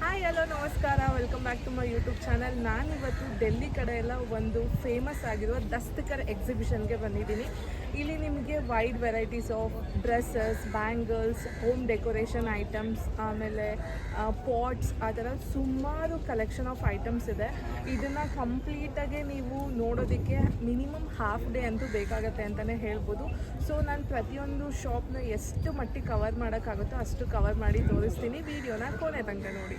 Hi hello ನಮಸ್ಕಾರ, welcome back to my YouTube channel. ನಾನಿವತ್ತು ಡೆಲ್ಲಿ ಕಡೆ ಎಲ್ಲ ಒಂದು ಫೇಮಸ್ ಆಗಿರುವ ದಸ್ತಕರ್ ಎಕ್ಸಿಬಿಷನ್ಗೆ ಬಂದಿದ್ದೀನಿ. ಇಲ್ಲಿ ನಿಮಗೆ wide varieties of dresses, bangles, home decoration items, ಆಮೇಲೆ ಪಾಟ್ಸ್, ಆ ಥರ ಸುಮಾರು ಕಲೆಕ್ಷನ್ ಆಫ್ ಐಟಮ್ಸ್ ಇದೆ. ಇದನ್ನು ಕಂಪ್ಲೀಟಾಗಿ ನೀವು ನೋಡೋದಕ್ಕೆ ಮಿನಿಮಮ್ ಹಾಫ್ ಡೇ ಅಂತೂ ಬೇಕಾಗತ್ತೆ ಅಂತಲೇ ಹೇಳ್ಬೋದು. ಸೊ ನಾನು ಪ್ರತಿಯೊಂದು ಶಾಪ್ನ ಎಷ್ಟು ಮಟ್ಟಿಗೆ ಕವರ್ ಮಾಡೋಕ್ಕಾಗುತ್ತೋ ಅಷ್ಟು ಕವರ್ ಮಾಡಿ ತೋರಿಸ್ತೀನಿ. ವಿಡಿಯೋನ ಕೊನೆ ತನಕ ನೋಡಿ.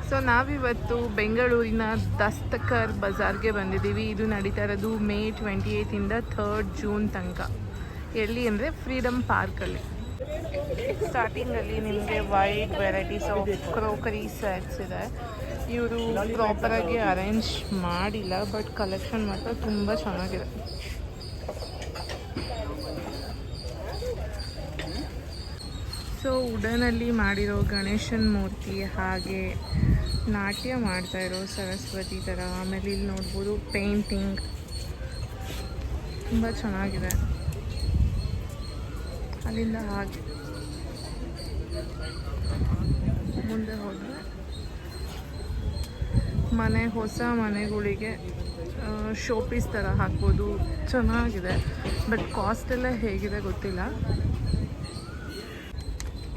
ಸೊ ನಾವಿವತ್ತು ಬೆಂಗಳೂರಿನ ದಸ್ತಕರ್ ಬಜಾರ್ಗೆ ಬಂದಿದ್ದೀವಿ. ಇದು ನಡೀತಾ ಇರೋದು ಮೇ 28ಇಂದ 3 ಜೂನ್ ತನಕ. ಎಲ್ಲಿ ಅಂದರೆ ಫ್ರೀಡಮ್ ಪಾರ್ಕಲ್ಲಿ. ಸ್ಟಾರ್ಟಿಂಗಲ್ಲಿ ನಿಮಗೆ ವೈಡ್ ವೆರೈಟೀಸ್ ಆಫ್ ಕ್ರೋಕರಿ ಸೆಟ್ಸ್ ಇದೆ. ಇವರು ಪ್ರಾಪರಾಗಿ ಅರೇಂಜ್ ಮಾಡಿಲ್ಲ, ಬಟ್ ಕಲೆಕ್ಷನ್ ಮಾತ್ರ ತುಂಬ ಚೆನ್ನಾಗಿದೆ. ಸೊ ವುಡನಲ್ಲಿ ಮಾಡಿರೋ ಗಣೇಶನ ಮೂರ್ತಿ, ಹಾಗೆ ನಾಟ್ಯ ಮಾಡ್ತಾ ಇರೋ ಸರಸ್ವತಿ ಥರ. ಆಮೇಲೆ ಇಲ್ಲಿ ನೋಡ್ಬೋದು ಪೇಂಟಿಂಗ್ ತುಂಬ ಚೆನ್ನಾಗಿದೆ. ಅಲ್ಲಿಂದ ಹಾಗೆ ಮುಂದೆ ಹೋದರೆ ಹೊಸ ಮನೆಗಳಿಗೆ ಶೋಪೀಸ್ ಥರ ಹಾಕ್ಬೋದು. ಚೆನ್ನಾಗಿದೆ, ಬಟ್ ಕಾಸ್ಟ್ ಎಲ್ಲ ಹೇಗಿದೆ ಗೊತ್ತಿಲ್ಲ.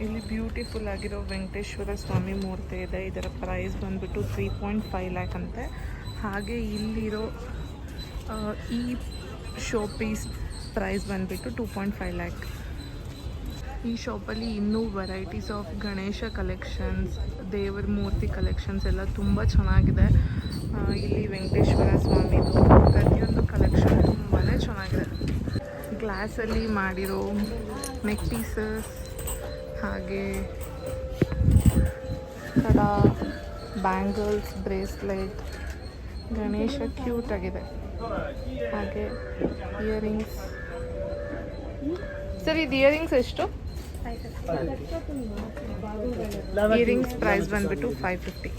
ಇಲ್ಲಿ ಬ್ಯೂಟಿಫುಲ್ ಆಗಿರೋ ವೆಂಕಟೇಶ್ವರ ಸ್ವಾಮಿ ಮೂರ್ತಿ ಇದೆ. ಇದರ ಪ್ರೈಸ್ ಬಂದುಬಿಟ್ಟು 3.5 ಲ್ಯಾಕ್ ಅಂತೆ. ಹಾಗೆ ಇಲ್ಲಿರೋ ಈ ಶೋ ಪೀಸ್ ಪ್ರೈಸ್ ಬಂದುಬಿಟ್ಟು 2.5 ಲ್ಯಾಕ್. ಈ ಶಾಪಲ್ಲಿ ಇನ್ನೂ ವೆರೈಟೀಸ್ ಆಫ್ ಗಣೇಶ ಕಲೆಕ್ಷನ್ಸ್, ದೇವರ ಮೂರ್ತಿ ಕಲೆಕ್ಷನ್ಸ್ ಎಲ್ಲ ತುಂಬ ಚೆನ್ನಾಗಿದೆ. ಇಲ್ಲಿ ವೆಂಕಟೇಶ್ವರ ಸ್ವಾಮಿದು ಪ್ರತಿಯೊಂದು ಕಲೆಕ್ಷನ್ ತುಂಬಾ ಚೆನ್ನಾಗಿದೆ. ಗ್ಲಾಸಲ್ಲಿ ಮಾಡಿರೋ ನೆಕ್ ಪೀಸಸ್, ಹಾಗೆ ಕಡ, ಬ್ಯಾಂಗಲ್ಸ್, ಬ್ರೇಸ್ಲೆಟ್, ಗಣೇಶ ಕ್ಯೂಟ್ ಆಗಿದೆ. ಹಾಗೆ ಇಯರಿಂಗ್ಸ್. ಸರ್ ಇದು ಇಯರಿಂಗ್ಸ್ ಎಷ್ಟು? ಇಯರಿಂಗ್ಸ್ ಪ್ರೈಸ್ ಬಂದುಬಿಟ್ಟು 550.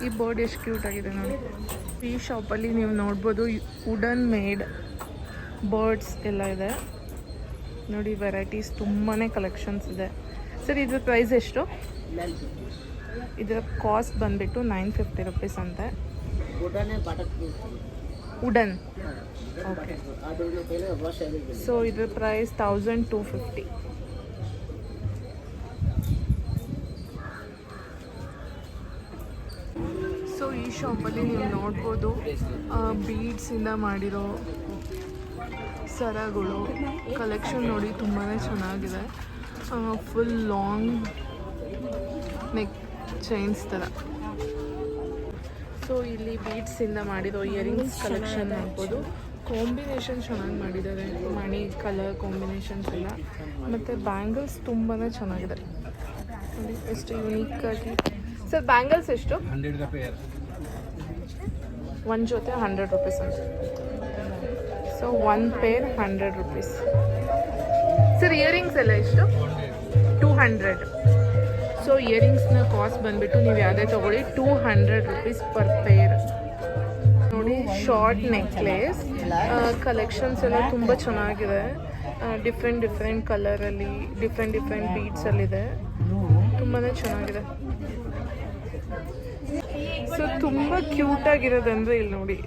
ಈ ಬೋರ್ಡ್ ಎಷ್ಟು ಕ್ಯೂಟ್ ಆಗಿದೆ ನೋಡಿ. ಈ ಶಾಪಲ್ಲಿ ನೀವು ನೋಡ್ಬೋದು ವುಡನ್ ಮೇಡ್ ಬರ್ಡ್ಸ್ ಎಲ್ಲ ಇದೆ ನೋಡಿ. ವೆರೈಟೀಸ್ ತುಂಬಾ ಕಲೆಕ್ಷನ್ಸ್ ಇದೆ. ಸರ್ ಇದ್ರ ಪ್ರೈಸ್ ಎಷ್ಟು? ಇದರ ಕಾಸ್ಟ್ ಬಂದುಬಿಟ್ಟು 950 ರುಪೀಸ್ ಅಂತೆ. Wooden, okay. ಸೊ ಇದ್ರ ಪ್ರೈಸ್ 1250. ಸೊ ಈ ಶಾಪಲ್ಲಿ ನೀವು ನೋಡ್ಬೋದು ಬೀಡ್ಸಿಂದ ಮಾಡಿರೋ ಸರಗಳು. ಕಲೆಕ್ಷನ್ ನೋಡಿ ತುಂಬಾ ಚೆನ್ನಾಗಿದೆ. ಫುಲ್ ಲಾಂಗ್ ನೆಕ್ ಚೈನ್ಸ್ ಥರ. ಸೊ ಇಲ್ಲಿ ಬೀಡ್ಸಿಂದ ಮಾಡಿರೋ ಇಯರಿಂಗ್ಸ್ ಕಲೆಕ್ಷನ್ ನೋಡ್ಬೋದು. ಕಾಂಬಿನೇಷನ್ ಚೆನ್ನಾಗಿ ಮಾಡಿದ್ದಾರೆ, ಮಣಿ ಕಲರ್ ಕಾಂಬಿನೇಷನ್ಸ್ ಎಲ್ಲ. ಮತ್ತು ಬ್ಯಾಂಗಲ್ಸ್ ತುಂಬಾ ಚೆನ್ನಾಗಿದೆ ನೋಡಿ, ಎಷ್ಟು ಯುನೀಕಾಗಿ. ಸರ್ ಬ್ಯಾಂಗಲ್ಸ್ ಎಷ್ಟು? 100 ಪೇರ್. ಒಂದು ಜೊತೆ 100 ರುಪೀಸ್ ಅಂತ. So 1 pair 100 rupees. Sir earrings ಎಲ್ಲ ಎಷ್ಟು? 200. ಸೊ ಇಯರಿಂಗ್ಸ್ನ ಕಾಸ್ಟ್ ಬಂದುಬಿಟ್ಟು ನೀವು ಯಾವುದೇ ತೊಗೊಳ್ಳಿ 200 ರುಪೀಸ್ ಪರ್ ಪೇರ್. ನೋಡಿ ಶಾರ್ಟ್ ನೆಕ್ಲೇಸ್ ಕಲೆಕ್ಷನ್ಸ್ ಎಲ್ಲ ತುಂಬ ಚೆನ್ನಾಗಿದೆ. ಡಿಫ್ರೆಂಟ್ ಕಲರಲ್ಲಿ, ಡಿಫ್ರೆಂಟ್ ಬೀಡ್ಸಲ್ಲಿದೆ. ತುಂಬಾ ಚೆನ್ನಾಗಿದೆ. ಸೊ ತುಂಬ ಕ್ಯೂಟಾಗಿರೋದಂದರೆ ಇಲ್ಲಿ ನೋಡಿ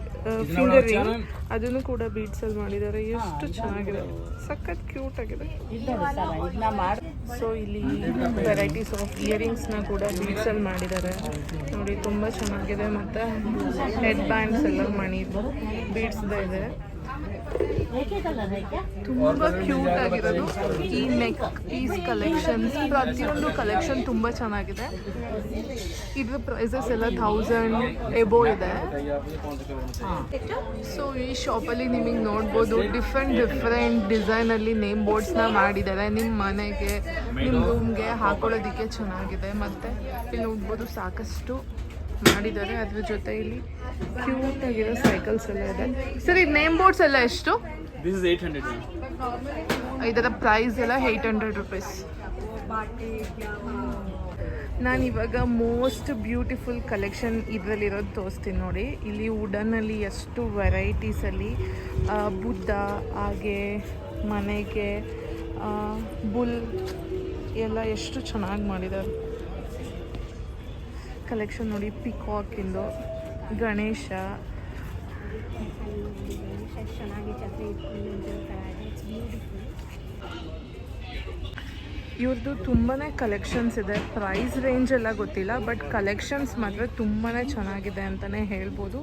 ಫಿಂಗರ್ ರಿಂಗ್, ಅದನ್ನು ಕೂಡ ಬೀಡ್ಸಲ್ಲಿ ಮಾಡಿದ್ದಾರೆ. ಎಷ್ಟು ಚೆನ್ನಾಗಿದೆ, ಸಖತ್ ಕ್ಯೂಟ್ ಆಗಿದೆ. ಸೊ ಇಲ್ಲಿ ವೆರೈಟೀಸ್ ಆಫ್ ಇಯರಿಂಗ್ಸ್ನ ಕೂಡ ಬೀಡ್ಸಲ್ಲಿ ಮಾಡಿದ್ದಾರೆ ನೋಡಿ, ತುಂಬ ಚೆನ್ನಾಗಿದೆ. ಮತ್ತು ಹೆಡ್ ಬ್ಯಾಂಡ್ಸ್ ಎಲ್ಲ ಮಣಿದು ಬೀಡ್ಸ್ದ ಇದೆ. ತುಂಬ ಕ್ಯೂಟ್ ಆಗಿರೋದು ಈ ನೆಕ್ ಪೀಸ್ ಕಲೆಕ್ಷನ್ಸ್. ಪ್ರತಿಯೊಂದು ಕಲೆಕ್ಷನ್ ತುಂಬ ಚೆನ್ನಾಗಿದೆ. ಇದ್ರ ಪ್ರೈಸಸ್ ಎಲ್ಲ 1000 ಎಬೋ ಇದೆ. ಸೊ ಈ ಶಾಪಲ್ಲಿ ನಿಮಗೆ ನೋಡ್ಬೋದು ಡಿಫ್ರೆಂಟ್ ಡಿಸೈನಲ್ಲಿ ನೇಮ್ ಬೋರ್ಡ್ಸ್ನ ಮಾಡಿದ್ದಾರೆ. ನಿಮ್ಮ ಮನೆಗೆ, ನಿಮ್ಮ ರೂಮ್ಗೆ ಹಾಕೊಳ್ಳೋದಕ್ಕೆ ಚೆನ್ನಾಗಿದೆ. ಮತ್ತು ಇಲ್ಲಿ ನೋಡ್ಬೋದು ಸಾಕಷ್ಟು ಮಾಡಿದ್ದಾರೆ. ಅದ್ರ ಜೊತೆ ಇಲ್ಲಿ ಕ್ಯೂಟ್ ಆಗಿರೋ ಸೈಕಲ್ಸ್ ಎಲ್ಲ ಇದೆ. ಸರ್ ಇದು ನೇಮ್ ಬೋರ್ಡ್ಸ್ ಎಲ್ಲ ಎಷ್ಟು? This is 800. ಇದರ ಪ್ರೈಸ್ ಎಲ್ಲ 800 ರುಪೀಸ್. ನಾನಿವಾಗ ಮೋಸ್ಟ್ ಬ್ಯೂಟಿಫುಲ್ ಕಲೆಕ್ಷನ್ ಇದರಲ್ಲಿರೋದು ತೋರಿಸ್ತೀನಿ ನೋಡಿ. ಇಲ್ಲಿ ವುಡನಲ್ಲಿ ಎಷ್ಟು ವೆರೈಟೀಸಲ್ಲಿ ಬುದ್ಧ, ಹಾಗೆ ಮನೆಗೆ ಬುಲ್, ಎಲ್ಲ ಎಷ್ಟು ಚೆನ್ನಾಗಿ ಮಾಡಿದ್ದಾರೆ. ಕಲೆಕ್ಷನ್ ನೋಡಿ, ಪಿಕಾಕಿಂದು ಗಣೇಶ ಇವ್ರದ್ದು ತುಂಬಾ ಕಲೆಕ್ಷನ್ಸ್ ಇದೆ. ಪ್ರೈಸ್ ರೇಂಜ್ ಎಲ್ಲ ಗೊತ್ತಿಲ್ಲ, ಬಟ್ ಕಲೆಕ್ಷನ್ಸ್ ಮಾತ್ರ ತುಂಬಾ ಚೆನ್ನಾಗಿದೆ ಅಂತಲೇ ಹೇಳ್ಬೋದು.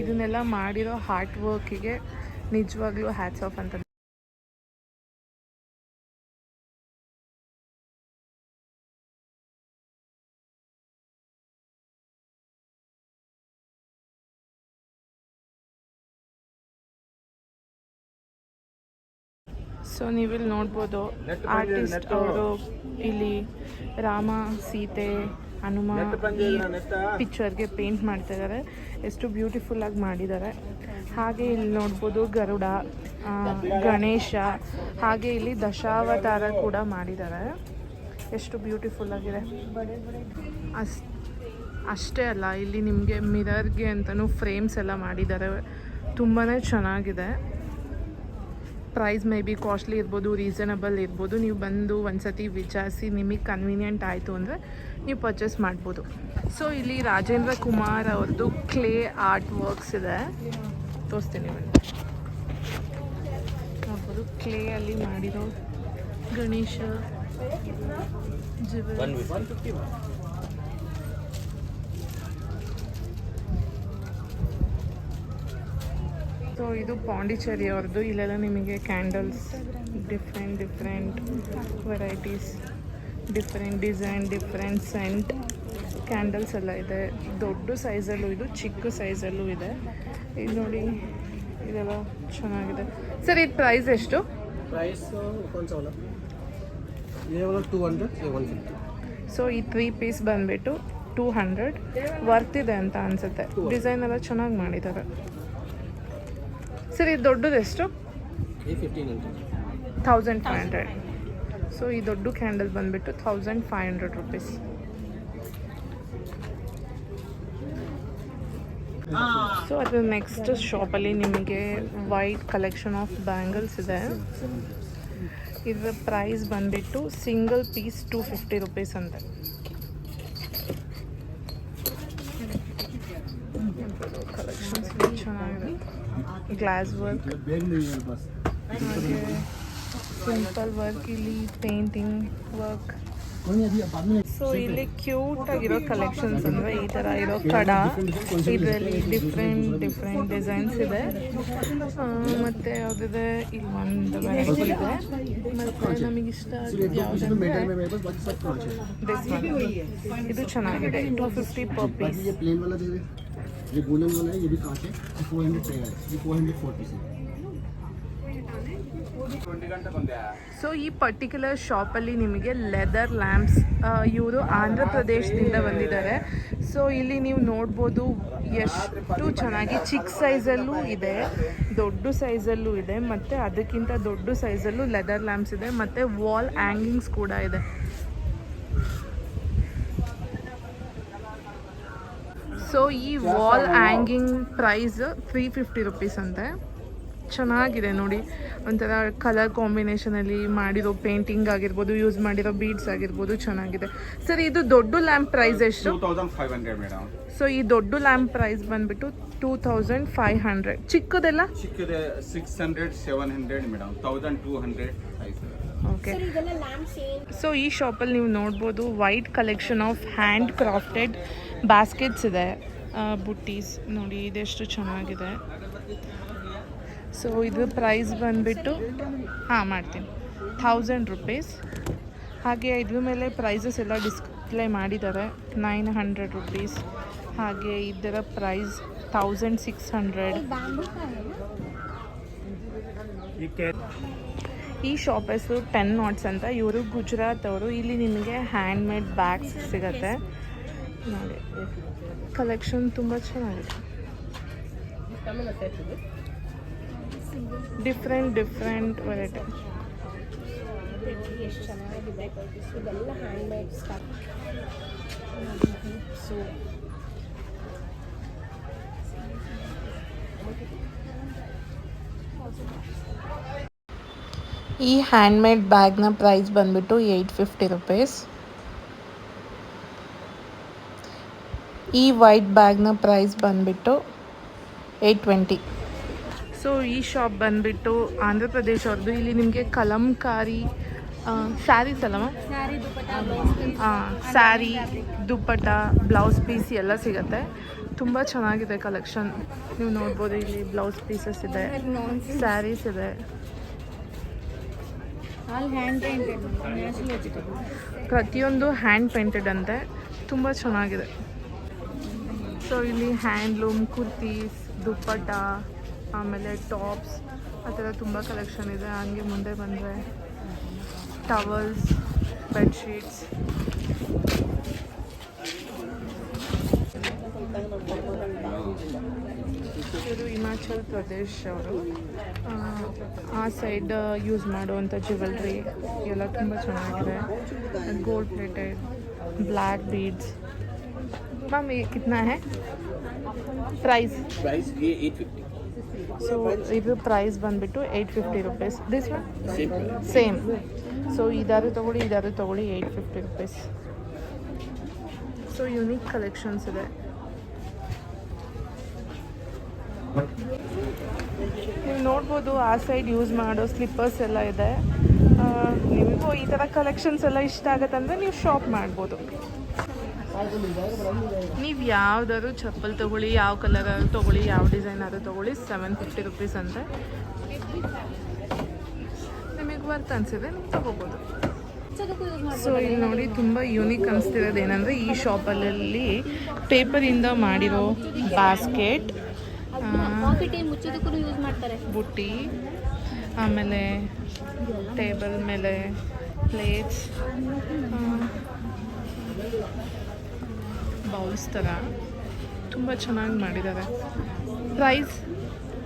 ಇದನ್ನೆಲ್ಲ ಮಾಡಿರೋ ಹಾರ್ಟ್ ವರ್ಕಿಗೆ ನಿಜವಾಗ್ಲೂ ಹ್ಯಾಟ್ಸ್ ಆಫ್ ಅಂತ. ಸೊ ನೀವಿಲ್ಲಿ ನೋಡ್ಬೋದು, ಆರ್ಟಿಸ್ಟ್ ಅವರು ಇಲ್ಲಿ ರಾಮ, ಸೀತೆ, ಹನುಮ ಈ ಪಿಕ್ಚರ್ಗೆ ಪೇಂಟ್ ಮಾಡ್ತಾ ಇದ್ದಾರೆ. ಎಷ್ಟು ಬ್ಯೂಟಿಫುಲ್ಲಾಗಿ ಮಾಡಿದ್ದಾರೆ. ಹಾಗೆ ಇಲ್ಲಿ ನೋಡ್ಬೋದು ಗರುಡ, ಗಣೇಶ, ಹಾಗೆ ಇಲ್ಲಿ ದಶಾವತಾರ ಕೂಡ ಮಾಡಿದ್ದಾರೆ. ಎಷ್ಟು ಬ್ಯೂಟಿಫುಲ್ಲಾಗಿದೆ. ಅಷ್ಟೇ ಅಲ್ಲ, ಇಲ್ಲಿ ನಿಮಗೆ ಮಿರರ್ಗೆ ಅಂತಲೂ ಫ್ರೇಮ್ಸ್ ಎಲ್ಲ ಮಾಡಿದ್ದಾರೆ. ತುಂಬಾ ಚೆನ್ನಾಗಿದೆ. ಪ್ರೈಸ್ ಮೇ ಬಿ ಕಾಸ್ಟ್ಲಿ ಇರ್ಬೋದು, ರೀಸನಬಲ್ ಇರ್ಬೋದು. ನೀವು ಬಂದು ಒಂದ್ಸತಿ ವಿಚಾರಿಸಿ ನಿಮಗೆ ಕನ್ವೀನಿಯೆಂಟ್ ಆಯಿತು ಅಂದರೆ ನೀವು ಪರ್ಚೇಸ್ ಮಾಡ್ಬೋದು. ಸೊ ಇಲ್ಲಿ ರಾಜೇಂದ್ರ ಕುಮಾರ್ ಅವ್ರದ್ದು ಕ್ಲೇ ಆರ್ಟ್ ವರ್ಕ್ಸ್ ಇದೆ, ತೋರಿಸ್ತೀನಿ ಬನ್ನಿ. ನೋಡ್ಬೋದು, ಕ್ಲೇ ಅಲ್ಲಿ ಮಾಡಿರೋ ಗಣೇಶ, ಸೊ ಇದು ಪಾಂಡಿಚೇರಿ ಅವ್ರದ್ದು. ಇಲ್ಲೆಲ್ಲ ನಿಮಗೆ candles, different varieties, different design, different scent candles ಎಲ್ಲ ಇದೆ. ದೊಡ್ಡ ಸೈಜಲ್ಲೂ ಇದು, ಚಿಕ್ಕ ಸೈಜಲ್ಲೂ ಇದೆ. ಇದು ನೋಡಿ, ಇದೆಲ್ಲ ಚೆನ್ನಾಗಿದೆ. ಸರ್ ಇದು ಪ್ರೈಸ್ ಎಷ್ಟು? ಸೊ ಈ 3 ಪೀಸ್ ಬಂದುಬಿಟ್ಟು 200. ವರ್ತ್ ಇದೆ ಅಂತ ಅನಿಸುತ್ತೆ. ಡಿಸೈನ್ ಎಲ್ಲ ಚೆನ್ನಾಗಿ ಮಾಡಿದ್ದಾರೆ. ಸರ್ ಇದು ದೊಡ್ಡದು ಎಷ್ಟು? 1500. ಸೊ ಈ ದೊಡ್ಡ ಕ್ಯಾಂಡಲ್ ಬಂದುಬಿಟ್ಟು 1500 ರುಪೀಸ್. ಸೊ ಅದು ನೆಕ್ಸ್ಟ್ ಶಾಪಲ್ಲಿ ನಿಮಗೆ ವೈಟ್ ಕಲೆಕ್ಷನ್ ಆಫ್ ಬ್ಯಾಂಗಲ್ಸ್ ಇದೆ. ಇದರ ಪ್ರೈಸ್ ಬಂದುಬಿಟ್ಟು ಸಿಂಗಲ್ ಪೀಸ್ 250 ರುಪೀಸ್ ಅಂತೆ. ಕಲೆಕ್ಷನ್ಸ್ ಚೆನ್ನಾಗಿದೆ. ಗ್ಲಾಸ್ ವರ್ಕ್, ಹಾಗೆ ಸಿಂಪಲ್ ವರ್ಕ್, ಇಲ್ಲಿ ಪೇಂಟಿಂಗ್ ವರ್ಕ್. ಸೊ ಇಲ್ಲಿ ಕ್ಯೂಟ್ ಆಗಿರೋ ಕಲೆಕ್ಷನ್ಸ್ ಅಂದರೆ ಈ ಥರ ಇರೋ ಕಡ, ಇದರಲ್ಲಿ ಡಿಫ್ರೆಂಟ್ ಡಿಸೈನ್ಸ್ ಇದೆ. ಮತ್ತು ಯಾವುದಿದೆ, ಇಲ್ಲಿ ಒಂದು ವೆರೈಟಿ ಇದೆ. ಮತ್ತು ನಮಗಿಷ್ಟ ಯಾವುದಂದ್ರೆ ಇದು ಚೆನ್ನಾಗಿದೆ, 250 ಪರ್ ಪೀಸ್. ये गोल्डन वाला है, ये भी कांच है, 400 रहेगा, ये 404 पीस है. ಸೊ ಈ ಪರ್ಟಿಕ್ಯುಲರ್ ಶಾಪಲ್ಲಿ ನಿಮಗೆ ಲೆದರ್ ಲ್ಯಾಂಪ್ಸ್, ಇವರು ಆಂಧ್ರ ಪ್ರದೇಶದಿಂದ ಬಂದಿದ್ದಾರೆ. ಸೊ ಇಲ್ಲಿ ನೀವು ನೋಡ್ಬೋದು ಎಷ್ಟು ಚೆನ್ನಾಗಿ ಚಿಕ್ಕ ಸೈಜಲ್ಲೂ ಇದೆ, ದೊಡ್ಡ ಸೈಜಲ್ಲೂ ಇದೆ, ಮತ್ತು ಅದಕ್ಕಿಂತ ದೊಡ್ಡ ಸೈಜಲ್ಲೂ ಲೆದರ್ ಲ್ಯಾಂಪ್ಸ್ ಇದೆ, ಮತ್ತು ವಾಲ್ ಹ್ಯಾಂಗಿಂಗ್ಸ್ ಕೂಡ ಇದೆ. ಸೊ ಈ ವಾಲ್ ಹ್ಯಾಂಗಿಂಗ್ ಪ್ರೈಸ್ 350 ರುಪೀಸ್ ಅಂತೆ. ಚೆನ್ನಾಗಿದೆ ನೋಡಿ, ಒಂಥರ ಕಲರ್ ಕಾಂಬಿನೇಷನಲ್ಲಿ ಮಾಡಿರೋ ಪೇಂಟಿಂಗ್ ಆಗಿರ್ಬೋದು, ಯೂಸ್ ಮಾಡಿರೋ ಬೀಡ್ಸ್ ಆಗಿರ್ಬೋದು, ಚೆನ್ನಾಗಿದೆ. ಸರ್ ಇದು ದೊಡ್ಡ ಲ್ಯಾಂಪ್ ಪ್ರೈಸ್ ಎಷ್ಟು? 2500 ಮೇಡಮ್. ಸೊ ಈ ದೊಡ್ಡ ಲ್ಯಾಂಪ್ ಪ್ರೈಸ್ ಬಂದ್ಬಿಟ್ಟು 2500. ಚಿಕ್ಕದೆಲ್ಲ? ಚಿಕ್ಕದ 600 700 ಮೇಡಮ್, 1200 ಓಕೆ. ಸೊ ಈ ಶಾಪಲ್ಲಿ ನೀವು ನೋಡ್ಬೋದು white collection of hand crafted baskets ಇದೆ, ಬುಟ್ಟೀಸ್ ನೋಡಿ, ಇದೆಷ್ಟು ಚೆನ್ನಾಗಿದೆ. ಸೊ ಇದು ಪ್ರೈಸ್ ಬಂದುಬಿಟ್ಟು ಮಾಡ್ತೀನಿ 1000 ರುಪೀಸ್. ಹಾಗೆ ಇದ್ರ ಮೇಲೆ ಪ್ರೈಸಸ್ ಎಲ್ಲ ಡಿಸ್ಪ್ಲೇ ಮಾಡಿದ್ದಾರೆ. 900 ರುಪೀಸ್. ಹಾಗೆ ಇದರ ಪ್ರೈಸ್ 1600. ಈ ಶಾಪ್ ಹೆಸರು 10 ನಾಟ್ಸ್ ಅಂತ. ಇವರು ಗುಜರಾತ್ ಅವರು. ಇಲ್ಲಿ ನಿಮಗೆ ಹ್ಯಾಂಡ್ ಮೇಡ್ ಬ್ಯಾಗ್ಸ್ ಸಿಗುತ್ತೆ ನೋಡಿ. ಕಲೆಕ್ಷನ್ ತುಂಬ ಚೆನ್ನಾಗಿದೆ. Different variety. ಎಷ್ಟು ಚೆನ್ನಾಗಿದೆ, ಇದೆಲ್ಲ ಹ್ಯಾಂಡ್ ಮೇಡ್ ಸ್ಟಫ್. ಸೊ ಈ ಹ್ಯಾಂಡ್ಮೇಡ್ ಬ್ಯಾಗ್ನ ಪ್ರೈಸ್ ಬಂದ್ಬಿಟ್ಟು 850 ರೂಪೀಸ್. ಈ ವೈಟ್ ಬ್ಯಾಗ್ನ ಪ್ರೈಸ್ ಬಂದ್ಬಿಟ್ಟು 820. ಸೊ ಈ ಶಾಪ್ ಬಂದ್ಬಿಟ್ಟು ಆಂಧ್ರ ಪ್ರದೇಶ್ ಅವ್ರದ್ದು. ಇಲ್ಲಿ ನಿಮಗೆ ಕಲಂಕಾರಿ ಸ್ಯಾರೀಸ್ ಅಲ್ಲಮ್ಮ, ಸ್ಯಾರಿ ದುಪಟ್ಟ ಬ್ಲೌಸ್ ಪೀಸ್ ಸ್ಯಾರಿ ದುಪ್ಪಟ್ಟ ಬ್ಲೌಸ್ ಪೀಸ್ ಎಲ್ಲ ಸಿಗುತ್ತೆ. ತುಂಬ ಚೆನ್ನಾಗಿದೆ ಕಲೆಕ್ಷನ್. ನೀವು ನೋಡ್ಬೋದು ಇಲ್ಲಿ ಬ್ಲೌಸ್ ಪೀಸಸ್ ಇದೆ, ಸ್ಯಾರೀಸ್ ಇದೆ. All hand painted natural vegetable. ಪ್ರತಿಯೊಂದು ಹ್ಯಾಂಡ್ ಪೇಂಟೆಡ್ ಅಂತೆ, ತುಂಬ ಚೆನ್ನಾಗಿದೆ. ಸೊ ಇಲ್ಲಿ ಹ್ಯಾಂಡ್ಲೂಮ್ ಕುರ್ತೀಸ್, ದುಪ್ಪಟ್ಟ, ಆಮೇಲೆ ಟಾಪ್ಸ್ ಆ ಥರ ತುಂಬ ಕಲೆಕ್ಷನ್ ಇದೆ. ಹಂಗೆ ಮುಂದೆ ಬಂದರೆ ಟವಲ್ಸ್, ಬೆಡ್ಶೀಟ್ಸ್. ಇವರು ಹಿಮಾಚಲ್ ಪ್ರದೇಶ್ ಅವರು. ಆ ಸೈಡ್ ಯೂಸ್ ಮಾಡುವಂಥ ಜ್ಯುವೆಲ್ರಿ ಎಲ್ಲ ತುಂಬ ಚೆನ್ನಾಗಿದೆ. Gold plated, black beads. Ma'am ये कितना है प्राइस? प्राइस ये 850. ಸೊ ಇದು ಪ್ರೈಸ್ ಬಂದುಬಿಟ್ಟು 850 rupees. This one same same. So ಇದಾರು ತೊಗೊಳ್ಳಿ, ಇದಾರು ತೊಗೊಳ್ಳಿ, 850 ರೂಪೀಸ್. ಸೊ ಯುನೀಕ್ ಕಲೆಕ್ಷನ್ಸ್ ಇದೆ. ನೀವು ನೋಡ್ಬೋದು ಆ ಸೈಡ್ ಯೂಸ್ ಮಾಡೋ ಸ್ಲಿಪ್ಪರ್ಸ್ ಎಲ್ಲ ಇದೆ. ನಿಮಗೂ ಈ ಥರ ಕಲೆಕ್ಷನ್ಸ್ ಎಲ್ಲ ಇಷ್ಟ ಆಗುತ್ತಂದರೆ ನೀವು ಶಾಪ್ ಮಾಡ್ಬೋದು. ನೀವು ಯಾವ್ದಾದ್ರು ಚಪ್ಪಲ್ ತೊಗೊಳ್ಳಿ, ಯಾವ ಕಲರ್ ತೊಗೊಳ್ಳಿ, ಯಾವ ಡಿಸೈನ್ ಆದರೂ ತೊಗೊಳ್ಳಿ, 750 ರೂಪೀಸ್ ಅಂತೆ. ನಿಮಗೆ ವರ್ತ್ ಅನಿಸಿದ್ರೆ ನೀವು ತೊಗೋಬೋದು. ಸೊ ಇಲ್ಲಿ ನೋಡಿ ತುಂಬ ಯೂನಿಕ್ ಅನಿಸ್ತಿರೋದು ಏನಂದರೆ ಈ ಶಾಪಲ್ಲಿ ಪೇಪರಿಂದ ಮಾಡಿರೋ ಬಾಸ್ಕೆಟ್, ಮುಚ್ಚೋದಕ್ಕೂ ಯೂಸ್ ಮಾಡ್ತಾರೆ. ಬುಟ್ಟಿ, ಆಮೇಲೆ ಟೇಬಲ್ ಮೇಲೆ ಪ್ಲೇಟ್ಸ್, ಬೌಲ್ಸ್ ಥರ ತುಂಬ ಚೆನ್ನಾಗಿ ಮಾಡಿದ್ದಾರೆ. ಪ್ರೈಸ್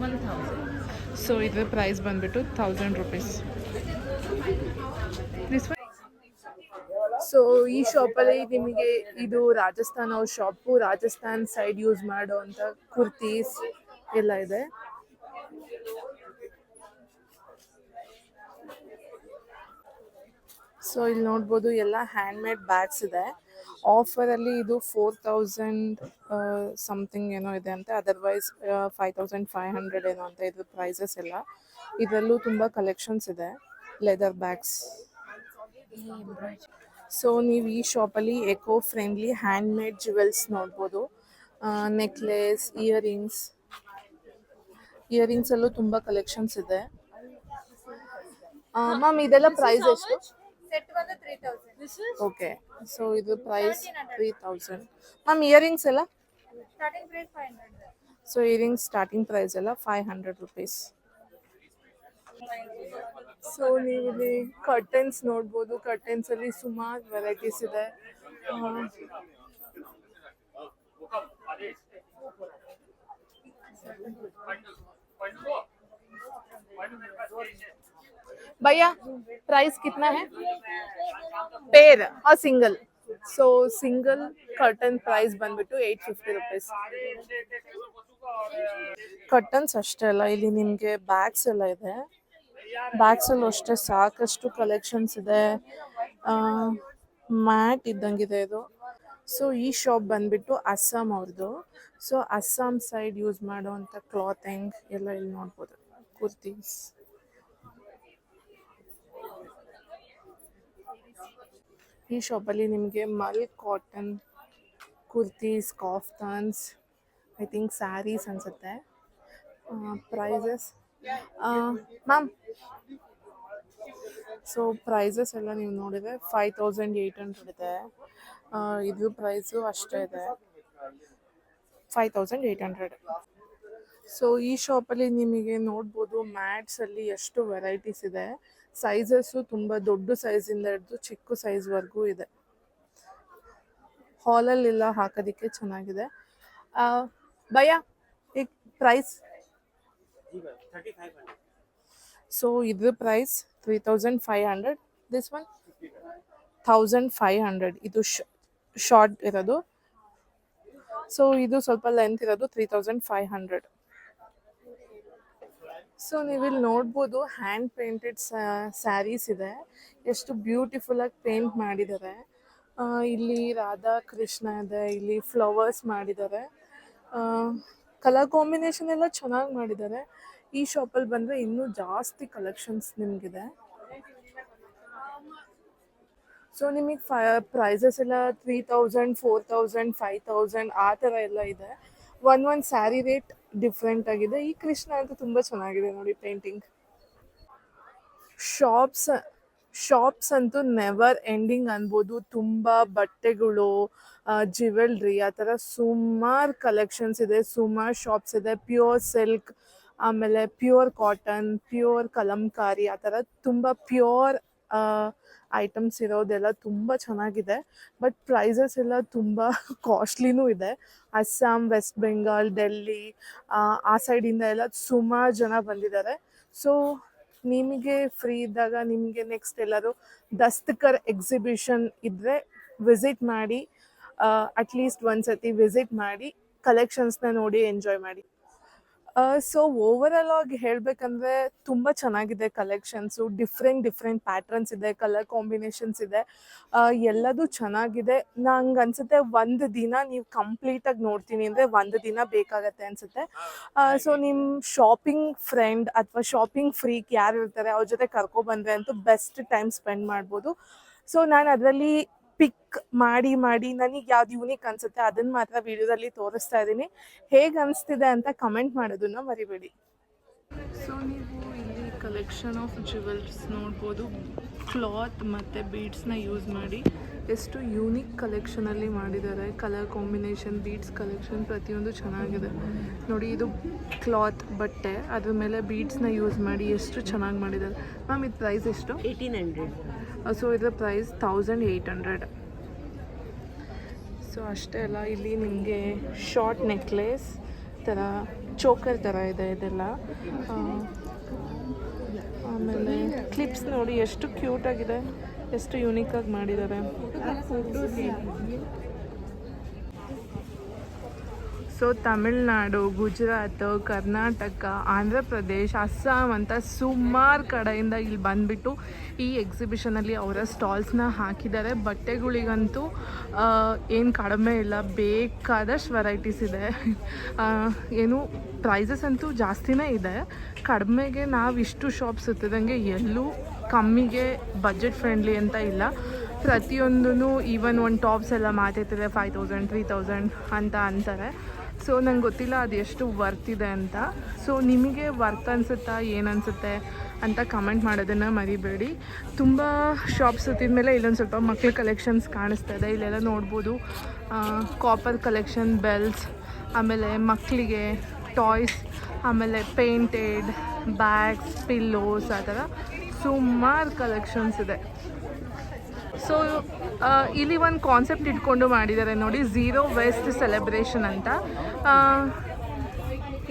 1000. ಸೊ ಇದರ ಪ್ರೈಸ್ ಬಂದುಬಿಟ್ಟು 1000 ರೂಪೀಸ್. ಸೊ ಈ ಶಾಪಲ್ಲಿ ನಿಮಗೆ ಇದು ರಾಜಸ್ಥಾನ್ ಅವ್ರ ಶಾಪು. ರಾಜಸ್ಥಾನ್ ಸೈಡ್ ಯೂಸ್ ಮಾಡೋ ಅಂಥ ಕುರ್ತೀಸ್ ಎಲ್ಲ ಇದೆ. ಸೊ ಇಲ್ಲಿ ನೋಡ್ಬೋದು ಎಲ್ಲ ಹ್ಯಾಂಡ್ಮೇಡ್ ಬ್ಯಾಗ್ಸ್ ಇದೆ. ಆಫರಲ್ಲಿ ಇದು 4000 ಸಮಥಿಂಗ್ ಏನೋ ಇದೆ ಅಂತೆ, ಅದರ್ವೈಸ್ 5500 ಏನೋ ಅಂತ ಇದು ಪ್ರೈಸಸ್ ಎಲ್ಲ. ಇದರಲ್ಲೂ ತುಂಬ ಕಲೆಕ್ಷನ್ಸ್ ಇದೆ, ಲೆದರ್ ಬ್ಯಾಗ್ಸ್. ಸೊ ನೀವು ಈ ಶಾಪಲ್ಲಿ ಎಕೋ ಫ್ರೆಂಡ್ಲಿ ಹ್ಯಾಂಡ್ಮೇಡ್ ಜ್ಯುವೆಲ್ಸ್ ನೋಡ್ಬೋದು. ನೆಕ್ಲೆಸ್, ಇಯರಿಂಗ್ಸಲ್ಲೂ ತುಂಬ ಕಲೆಕ್ಷನ್ಸ್ ಇದೆ. ಮ್ಯಾಮ್ ಇದೆಲ್ಲ ಪ್ರೈಸ್ ಎಷ್ಟು? ಸೆಟ್ ಬಂದು 3000. ಓಕೆ, ಸೊ ಇದು ಪ್ರೈಸ್ 3000. ಮ್ಯಾಮ್ ಇಯರಿಂಗ್ಸ್ ಎಲ್ಲ? Starting price 500. So earrings starting price ಎಲ್ಲ 500 ರೂಪೀಸ್. ಸೊ ನೀವು ಇಲ್ಲಿ ಕರ್ಟನ್ಸ್ ನೋಡ್ಬೋದು. ಕರ್ಟನ್ಸಲ್ಲಿ ಸುಮಾರು ವೆರೈಟೀಸ್ ಇದೆ. भैया प्राइस कितना है पेयर और सिंगल? सो सिंगल कर्टन प्राइस ಬಂದ್ಬಿಟ್ಟು 850 ರೂಪೀಸ್. ಕರ್ಟನ್ಸ್ ಅಷ್ಟೇ ಅಲ್ಲ, ಇಲ್ಲಿ ನಿಮಗೆ ಬ್ಯಾಗ್ಸ್ ಎಲ್ಲ ಇದೆ. ಬ್ಯಾಗ್ಸಲ್ಲೂ ಅಷ್ಟೇ ಸಾಕಷ್ಟು ಕಲೆಕ್ಷನ್ಸ್ ಇದೆ. ಮ್ಯಾಟ್ ಇದ್ದಂಗಿದೆ ಇದು. ಸೊ ಈ ಶಾಪ್ ಬಂದ್ಬಿಟ್ಟು ಅಸ್ಸಾಂ ಅವ್ರದ್ದು. ಸೊ ಅಸ್ಸಾಂ ಸೈಡ್ ಯೂಸ್ ಮಾಡುವಂಥ ಕ್ಲಾತಿಂಗ್ ಎಲ್ಲ ಇಲ್ಲಿ ನೋಡ್ಬೋದು. ಕುರ್ತೀಸ್, ಈ ಶಾಪಲ್ಲಿ ನಿಮಗೆ mul cotton kurtis, kaftans, I think saris ಅನಿಸುತ್ತೆ. ಪ್ರೈಸಸ್ ಮ್ಯಾಮ್, ಸೊ ಪ್ರೈಸಸ್ ಎಲ್ಲ ನೀವು ನೋಡಿದರೆ 5800 ಇದೆ. ಇದು ಪ್ರೈಸು ಅಷ್ಟೇ ಇದೆ, 5800. ಸೊ ಈ ಶಾಪಲ್ಲಿ ನಿಮಗೆ ನೋಡ್ಬೋದು ಮ್ಯಾಟ್ಸಲ್ಲಿ ಎಷ್ಟು ವೆರೈಟೀಸ್ ಇದೆ. ಸೈಜಸ್ಸು ತುಂಬ ದೊಡ್ಡ ಸೈಜಿಂದ ಹಿಡಿದು ಚಿಕ್ಕ ಸೈಜ್ವರೆಗೂ ಇದೆ. ಹಾಲಲ್ಲೆಲ್ಲ ಹಾಕೋದಕ್ಕೆ ಚೆನ್ನಾಗಿದೆ. ಭಯ ಈಗ ಪ್ರೈಸ್? ಸೊ ಇದ್ರ ಪ್ರೈಸ್ 3500. This one 1500. ಇದು ಶಾರ್ಟ್ ಇರೋದು. ಸೊ ಇದು ಸ್ವಲ್ಪ ಲೆಂತ್ ಇರೋದು 3500. ಸೊ ನೀವಿಲ್ಲಿ ನೋಡ್ಬೋದು ಹ್ಯಾಂಡ್ ಪೇಂಟೆಡ್ ಸ್ಯಾರೀಸ್ ಇದೆ, ಎಷ್ಟು ಬ್ಯೂಟಿಫುಲ್ಲಾಗಿ ಪೇಂಟ್ ಮಾಡಿದ್ದಾರೆ. ಇಲ್ಲಿ ರಾಧಾ ಕೃಷ್ಣ ಇದೆ, ಇಲ್ಲಿ ಫ್ಲವರ್ಸ್ ಮಾಡಿದ್ದಾರೆ. ಕಲರ್ ಕಾಂಬಿನೇಷನ್ ಎಲ್ಲ ಚೆನ್ನಾಗಿ ಮಾಡಿದ್ದಾರೆ. ಈ ಶಾಪಲ್ಲಿ ಬಂದರೆ ಇನ್ನೂ ಜಾಸ್ತಿ ಕಲೆಕ್ಷನ್ಸ್ ನಿಮಗಿದೆ. ಸೊ ನಿಮಗೆ ಪ್ರೈಸಸ್ ಎಲ್ಲ 3000, 4000, 5000 ಆ ಥರ ಎಲ್ಲ ಇದೆ. ಒಂದು ಸ್ಯಾರಿ ರೇಟ್ ಡಿಫ್ರೆಂಟ್ ಆಗಿದೆ. ಈ ಕೃಷ್ಣ ಅಂತೂ ತುಂಬ ಚೆನ್ನಾಗಿದೆ ನೋಡಿ ಪೇಂಟಿಂಗ್. ಶಾಪ್ಸ್ ಅಂತೂ ನೆವರ್ ಎಂಡಿಂಗ್ ಅನ್ಬೋದು. ತುಂಬ ಬಟ್ಟೆಗಳು, ಜ್ಯುವೆಲ್ರಿ, ಆ ಥರ ಸುಮಾರು ಕಲೆಕ್ಷನ್ಸ್ ಇದೆ, ಸುಮಾರು ಶಾಪ್ಸ್ ಇದೆ. ಪ್ಯೂರ್ ಸಿಲ್ಕ್, ಆಮೇಲೆ ಪ್ಯೂರ್ ಕಾಟನ್, ಪ್ಯೂರ್ ಕಲಂಕಾರಿ, ಆ ಥರ ತುಂಬ ಪ್ಯೂರ್ ಐಟಮ್ಸ್ ಇರೋದೆಲ್ಲ ತುಂಬ ಚೆನ್ನಾಗಿದೆ. ಬಟ್ ಪ್ರೈಸಸ್ ಎಲ್ಲ ತುಂಬ ಕಾಸ್ಟ್ಲಿನೂ ಇದೆ. ಅಸ್ಸಾಂ, ವೆಸ್ಟ್ ಬೆಂಗಾಲ್, ಡೆಲ್ಲಿ ಆ ಸೈಡಿಂದ ಎಲ್ಲ ಸುಮಾರು ಜನ ಬಂದಿದ್ದಾರೆ. ಸೊ ನಿಮಗೆ ಫ್ರೀ ಇದ್ದಾಗ, ನಿಮಗೆ ನೆಕ್ಸ್ಟ್ ಎಲ್ಲರೂ ದಸ್ತಕರ್ ಎಕ್ಸಿಬಿಷನ್ ಇದ್ದರೆ ವಿಸಿಟ್ ಮಾಡಿ, ಅಟ್ಲೀಸ್ಟ್ ಒಂದು ಸತಿ ವಿಸಿಟ್ ಮಾಡಿ ಕಲೆಕ್ಷನ್ಸ್ನ ನೋಡಿ ಎಂಜಾಯ್ ಮಾಡಿ. ಸೊ ಓವರಾಲ್ ಆಗಿ ಹೇಳಬೇಕಂದ್ರೆ ತುಂಬ ಚೆನ್ನಾಗಿದೆ ಕಲೆಕ್ಷನ್ಸು. ಡಿಫ್ರೆಂಟ್ ಪ್ಯಾಟ್ರನ್ಸ್ ಇದೆ, ಕಲರ್ ಕಾಂಬಿನೇಷನ್ಸ್ ಇದೆ, ಎಲ್ಲದೂ ಚೆನ್ನಾಗಿದೆ. ನಂಗೆ ಅನಿಸುತ್ತೆ ಒಂದು ದಿನ ನೀವು ಕಂಪ್ಲೀಟಾಗಿ ನೋಡ್ತೀನಿ ಅಂದರೆ ಒಂದು ದಿನ ಬೇಕಾಗತ್ತೆ ಅನಿಸುತ್ತೆ. ಸೊ ನಿಮ್ಮ ಶಾಪಿಂಗ್ ಫ್ರೆಂಡ್ ಅಥವಾ ಶಾಪಿಂಗ್ ಫ್ರೀಕ್ ಯಾರು ಇರ್ತಾರೆ ಅವ್ರ ಜೊತೆ ಕರ್ಕೊಬಂದರೆ ಅಂತೂ ಬೆಸ್ಟ್ ಟೈಮ್ ಸ್ಪೆಂಡ್ ಮಾಡ್ಬೋದು. ಸೊ ನಾನು ಅದರಲ್ಲಿ ಪಿಕ್ ಮಾಡಿ ನನಗೆ ಯಾವ್ದು ಯೂನಿಕ್ ಅನಿಸುತ್ತೆ ಅದನ್ನು ಮಾತ್ರ ವಿಡಿಯೋದಲ್ಲಿ ತೋರಿಸ್ತಾ ಇದ್ದೀನಿ. ಹೇಗೆ ಅನಿಸ್ತಿದೆ ಅಂತ ಕಮೆಂಟ್ ಮಾಡೋದನ್ನು ಮರಿಬೇಡಿ. ಸೊ ನೀವು ಇಲ್ಲಿ ಕಲೆಕ್ಷನ್ ಆಫ್ ಜ್ಯುವೆಲ್ಸ್ ನೋಡ್ಬೋದು. ಕ್ಲಾತ್ ಮತ್ತು ಬೀಡ್ಸ್ನ ಯೂಸ್ ಮಾಡಿ ಎಷ್ಟು ಯೂನಿಕ್ ಕಲೆಕ್ಷನಲ್ಲಿ ಮಾಡಿದ್ದಾರೆ. ಕಲರ್ ಕಾಂಬಿನೇಷನ್, ಬೀಡ್ಸ್ ಕಲೆಕ್ಷನ್ ಪ್ರತಿಯೊಂದು ಚೆನ್ನಾಗಿದೆ ನೋಡಿ. ಇದು ಕ್ಲಾತ್ ಬಟ್ಟೆ, ಅದ್ರ ಮೇಲೆ ಬೀಡ್ಸ್ನ ಯೂಸ್ ಮಾಡಿ ಎಷ್ಟು ಚೆನ್ನಾಗಿ ಮಾಡಿದ್ದಾರೆ. ಮ್ಯಾಮ್ ಇದು ಪ್ರೈಸ್ ಎಷ್ಟು? 1800. ಸೊ ಇದರ ಪ್ರೈಸ್ 1800. ಸೊ ಅಷ್ಟೇ ಅಲ್ಲ, ಇಲ್ಲಿ ನಿಮಗೆ ಶಾರ್ಟ್ ನೆಕ್ಲೆಸ್ ಥರ, ಚೋಕರ್ ಥರ ಇದೆ ಇದೆಲ್ಲ. ಆಮೇಲೆ ಕ್ಲಿಪ್ಸ್ ನೋಡಿ ಎಷ್ಟು ಕ್ಯೂಟಾಗಿದೆ, ಎಷ್ಟು ಯೂನಿಕಾಗಿ ಮಾಡಿದ್ದಾರೆ. ಸೊ ತಮಿಳ್ನಾಡು, ಗುಜರಾತ್, ಕರ್ನಾಟಕ, ಆಂಧ್ರ ಪ್ರದೇಶ್, ಅಸ್ಸಾಂ ಅಂತ ಸುಮಾರು ಕಡೆಯಿಂದ ಇಲ್ಲಿ ಬಂದುಬಿಟ್ಟು ಈ ಎಕ್ಸಿಬಿಷನಲ್ಲಿ ಅವರ ಸ್ಟಾಲ್ಸ್ನ ಹಾಕಿದ್ದಾರೆ. ಬಟ್ಟೆಗಳಿಗಂತೂ ಏನು ಕಡಿಮೆ ಇಲ್ಲ, ಬೇಕಾದಷ್ಟು ವೆರೈಟೀಸ್ ಇದೆ. ಏನು ಪ್ರೈಸಸ್ ಅಂತೂ ಜಾಸ್ತಿನೇ ಇದೆ. ಕಡಿಮೆಗೆ ನಾವು ಇಷ್ಟು ಶಾಪ್ಸ್ ಇರ್ತಿದ್ದಂಗೆ ಎಲ್ಲೂ ಕಮ್ಮಿಗೆ ಬಜೆಟ್ ಫ್ರೆಂಡ್ಲಿ ಅಂತ ಇಲ್ಲ. ಪ್ರತಿಯೊಂದೂ ಈವನ್ ಒಂದು ಟಾಪ್ಸ್ ಎಲ್ಲ ಮಾತಾಡ್ತಿದೆ 5000, 3000 ಅಂತ ಅಂತಾರೆ. ಸೊ ನಂಗೆ ಗೊತ್ತಿಲ್ಲ ಅದು ಎಷ್ಟು ವರ್ತ್ ಇದೆ ಅಂತ. ಸೊ ನಿಮಗೆ ವರ್ತ್ ಅನಿಸುತ್ತಾ, ಏನು ಅನಿಸುತ್ತೆ ಅಂತ ಕಮೆಂಟ್ ಮಾಡೋದನ್ನು ಮರಿಬೇಡಿ. ತುಂಬ ಶಾಪ್ಸ್ ಸುತ್ತಿದ ಇಲ್ಲೊಂದು ಸ್ವಲ್ಪ ಮಕ್ಳ ಕಲೆಕ್ಷನ್ಸ್ ಕಾಣಿಸ್ತಾ ಇದೆ. ಇಲ್ಲೆಲ್ಲ ನೋಡ್ಬೋದು ಕಾಪರ್ ಕಲೆಕ್ಷನ್, ಬೆಲ್ಸ್, ಆಮೇಲೆ ಮಕ್ಕಳಿಗೆ ಟಾಯ್ಸ್, ಆಮೇಲೆ ಪೇಂಟೆಡ್ ಬ್ಯಾಗ್ಸ್, ಪಿಲ್ಲೋಸ್, ಆ ಥರ ಸುಮಾರು ಕಲೆಕ್ಷನ್ಸ್ ಇದೆ. ಸೊ ಇಲ್ಲಿ ಒಂದು ಕಾನ್ಸೆಪ್ಟ್ ಇಟ್ಕೊಂಡು ಮಾಡಿದ್ದಾರೆ ನೋಡಿ, ಝೀರೋ ವೇಸ್ಟ್ ಸೆಲೆಬ್ರೇಷನ್ ಅಂತ.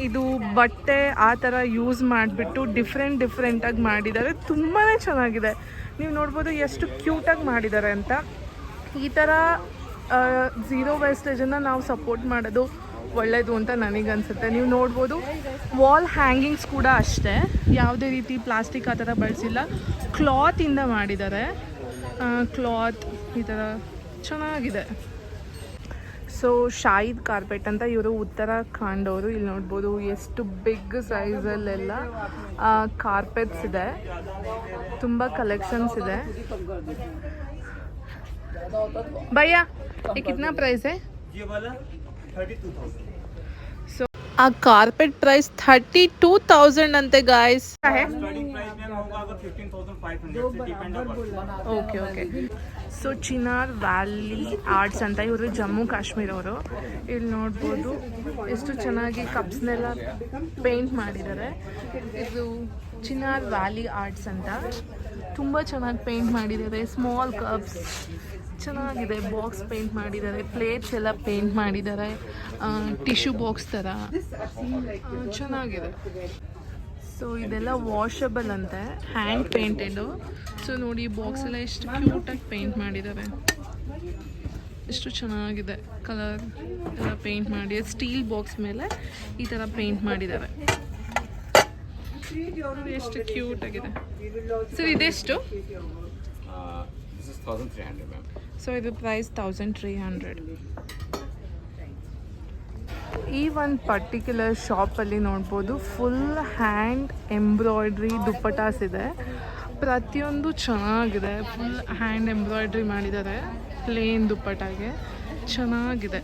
ಇದು ಬಟ್ಟೆ ಆ ಥರ ಯೂಸ್ ಮಾಡಿಬಿಟ್ಟು ಡಿಫ್ರೆಂಟಾಗಿ ಮಾಡಿದ್ದಾರೆ. ತುಂಬಾ ಚೆನ್ನಾಗಿದೆ. ನೀವು ನೋಡ್ಬೋದು ಎಷ್ಟು ಕ್ಯೂಟಾಗಿ ಮಾಡಿದ್ದಾರೆ ಅಂತ. ಈ ಥರ ಝೀರೋ ವೇಸ್ಟೇಜನ್ನು ನಾವು ಸಪೋರ್ಟ್ ಮಾಡೋದು ಒಳ್ಳೆಯದು ಅಂತ ನನಗನ್ಸುತ್ತೆ. ನೀವು ನೋಡ್ಬೋದು ವಾಲ್ ಹ್ಯಾಂಗಿಂಗ್ಸ್ ಕೂಡ ಅಷ್ಟೇ, ಯಾವುದೇ ರೀತಿ ಪ್ಲಾಸ್ಟಿಕ್ ಆ ಥರ ಬಳಸಿಲ್ಲ, ಕ್ಲಾತಿಂದ ಮಾಡಿದ್ದಾರೆ. ಕ್ಲಾತ್ ಈ ಥರ ಚೆನ್ನಾಗಿದೆ. ಸೊ ಶಾಹಿದ್ ಕಾರ್ಪೆಟ್ ಅಂತ, ಇವರು ಉತ್ತರಾಖಂಡ್ ಅವರು. ಇಲ್ಲಿ ನೋಡ್ಬೋದು ಎಷ್ಟು ಬಿಗ್ ಸೈಜಲ್ಲೆಲ್ಲ ಕಾರ್ಪೆಟ್ಸ್ ಇದೆ, ತುಂಬ ಕಲೆಕ್ಷನ್ಸ್ ಇದೆ. ಭಯ್ಯ ये कितना प्राइस है? ये वाला 32,000. ಸೊ ಆ ಕಾರ್ಪೆಟ್ ಪ್ರೈಸ್ 32,000 ಅಂತೆ ಗಾಯ್ಸ್. स्टार्टिंग प्राइस में होगा अगर 15,500 से depend on. Okay. So Chinar valley arts ಅಂತ, ಇವರು ಜಮ್ಮು ಕಾಶ್ಮೀರ ಅವರು. ಇಲ್ಲಿ ನೋಡ್ಬೋದು ಎಷ್ಟು ಚೆನ್ನಾಗಿ ಕಪ್ಸ್ನೆಲ್ಲ ಪೇಂಟ್ ಮಾಡಿದ್ದಾರೆ. ಇದು ಚಿನಾರ್ ವ್ಯಾಲಿ ಆರ್ಟ್ಸ್ ಅಂತ, ತುಂಬ ಚೆನ್ನಾಗಿ ಪೇಂಟ್ ಮಾಡಿದ್ದಾರೆ. ಸ್ಮಾಲ್ ಕಪ್ಸ್ ಚೆನ್ನಾಗಿದೆ, ಬಾಕ್ಸ್ ಪೇಂಟ್ ಮಾಡಿದ್ದಾರೆ, ಪ್ಲೇಟ್ಸ್ ಎಲ್ಲ ಪೇಂಟ್ ಮಾಡಿದ್ದಾರೆ, ಟಿಶ್ಯೂ ಬಾಕ್ಸ್ ಥರ ಚೆನ್ನಾಗಿದೆ. ಸೊ ಇದೆಲ್ಲ ವಾಷಬಲ್ ಅಂತೆ, ಹ್ಯಾಂಡ್ ಪೇಂಟೆಡು. ಸೊ ನೋಡಿ ಬಾಕ್ಸ್ ಎಲ್ಲ ಎಷ್ಟು ಕ್ಯೂಟಾಗಿ ಪೇಂಟ್ ಮಾಡಿದ್ದಾರೆ, ಎಷ್ಟು ಚೆನ್ನಾಗಿದೆ. ಕಲರ್ ಎಲ್ಲ ಪೇಂಟ್ ಮಾಡಿ ಸ್ಟೀಲ್ ಬಾಕ್ಸ್ ಮೇಲೆ ಈ ಥರ ಪೇಂಟ್ ಮಾಡಿದ್ದಾರೆ. ಎಷ್ಟು ಕ್ಯೂಟ್ ಆಗಿದೆ ಸರ್. ಇದೆಷ್ಟು? This is 1300 ma'am. ಸೊ ಇದು ಪ್ರೈಸ್ 1300. ಈ ಒಂದು ಪರ್ಟಿಕ್ಯುಲರ್ ಶಾಪಲ್ಲಿ ನೋಡ್ಬೋದು ಫುಲ್ ಹ್ಯಾಂಡ್ ಎಂಬ್ರಾಯ್ಡ್ರಿ ದುಪ್ಪಟಾಸ್ ಇದೆ. ಪ್ರತಿಯೊಂದು ಚೆನ್ನಾಗಿದೆ. ಫುಲ್ ಹ್ಯಾಂಡ್ ಎಂಬ್ರಾಯ್ಡ್ರಿ ಮಾಡಿದ್ದಾರೆ ಪ್ಲೇನ್ ದುಪ್ಪಟಾಗೆ. ಚೆನ್ನಾಗಿದೆ.